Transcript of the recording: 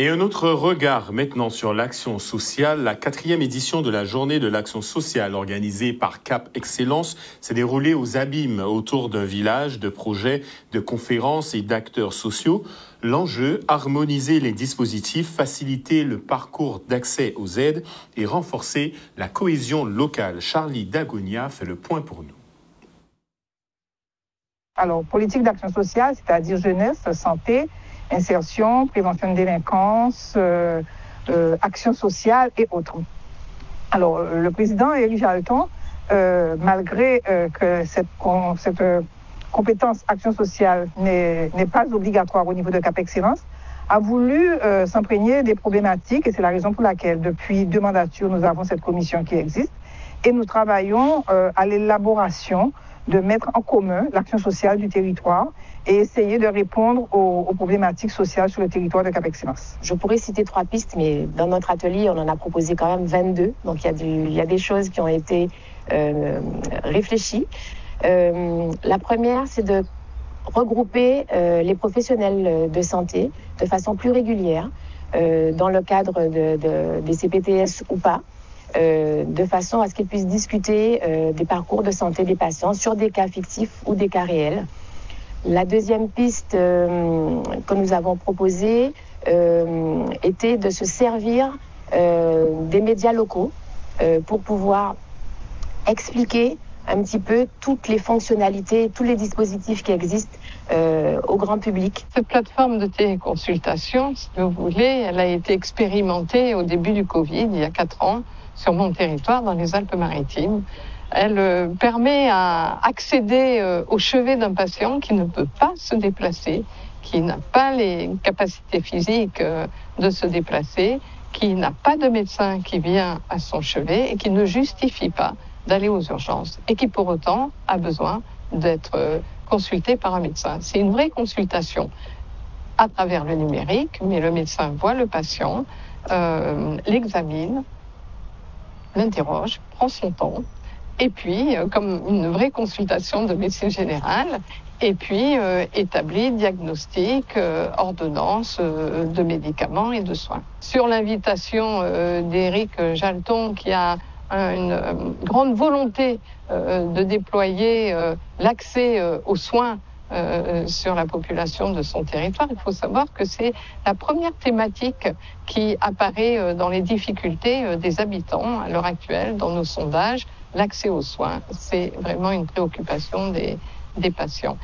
Et un autre regard maintenant sur l'action sociale. La 4e édition de la Journée de l'action sociale organisée par Cap Excellence s'est déroulée aux Abîmes autour d'un village de projets, de conférences et d'acteurs sociaux. L'enjeu, harmoniser les dispositifs, faciliter le parcours d'accès aux aides et renforcer la cohésion locale. Charlie Dagonia fait le point pour nous. Alors, politique d'action sociale, c'est-à-dire jeunesse, santé, insertion, prévention de délinquance, action sociale et autres. Alors, le président Éric Jalton, malgré que cette compétence action sociale n'est pas obligatoire au niveau de Cap Excellence, a voulu s'imprégner des problématiques et c'est la raison pour laquelle, depuis 2 mandatures, nous avons cette commission qui existe et nous travaillons à l'élaboration de mettre en commun l'action sociale du territoire et essayer de répondre aux problématiques sociales sur le territoire de Cap Excellence. Je pourrais citer 3 pistes, mais dans notre atelier, on en a proposé quand même 22. Donc il y a des choses qui ont été réfléchies. La première, c'est de regrouper les professionnels de santé de façon plus régulière dans le cadre des CPTS ou pas. De façon à ce qu'ils puissent discuter des parcours de santé des patients sur des cas fictifs ou des cas réels. La deuxième piste que nous avons proposée était de se servir des médias locaux pour pouvoir expliquer un petit peu toutes les fonctionnalités, tous les dispositifs qui existent au grand public. Cette plateforme de téléconsultation, si vous voulez, elle a été expérimentée au début du Covid, il y a 4 ans, sur mon territoire, dans les Alpes-Maritimes. Elle permet à accéder au chevet d'un patient qui ne peut pas se déplacer, qui n'a pas les capacités physiques de se déplacer, qui n'a pas de médecin qui vient à son chevet et qui ne justifie pas d'aller aux urgences et qui pour autant a besoin d'être consulté par un médecin. C'est une vraie consultation à travers le numérique, mais le médecin voit le patient, l'examine, l'interroge, prend son temps, et puis, comme une vraie consultation de médecine générale, et puis établit diagnostic, ordonnance de médicaments et de soins. Sur l'invitation d'Éric Jalton, qui a une grande volonté de déployer l'accès aux soins sur la population de son territoire. Il faut savoir que c'est la première thématique qui apparaît dans les difficultés des habitants à l'heure actuelle dans nos sondages. L'accès aux soins, c'est vraiment une préoccupation des patients.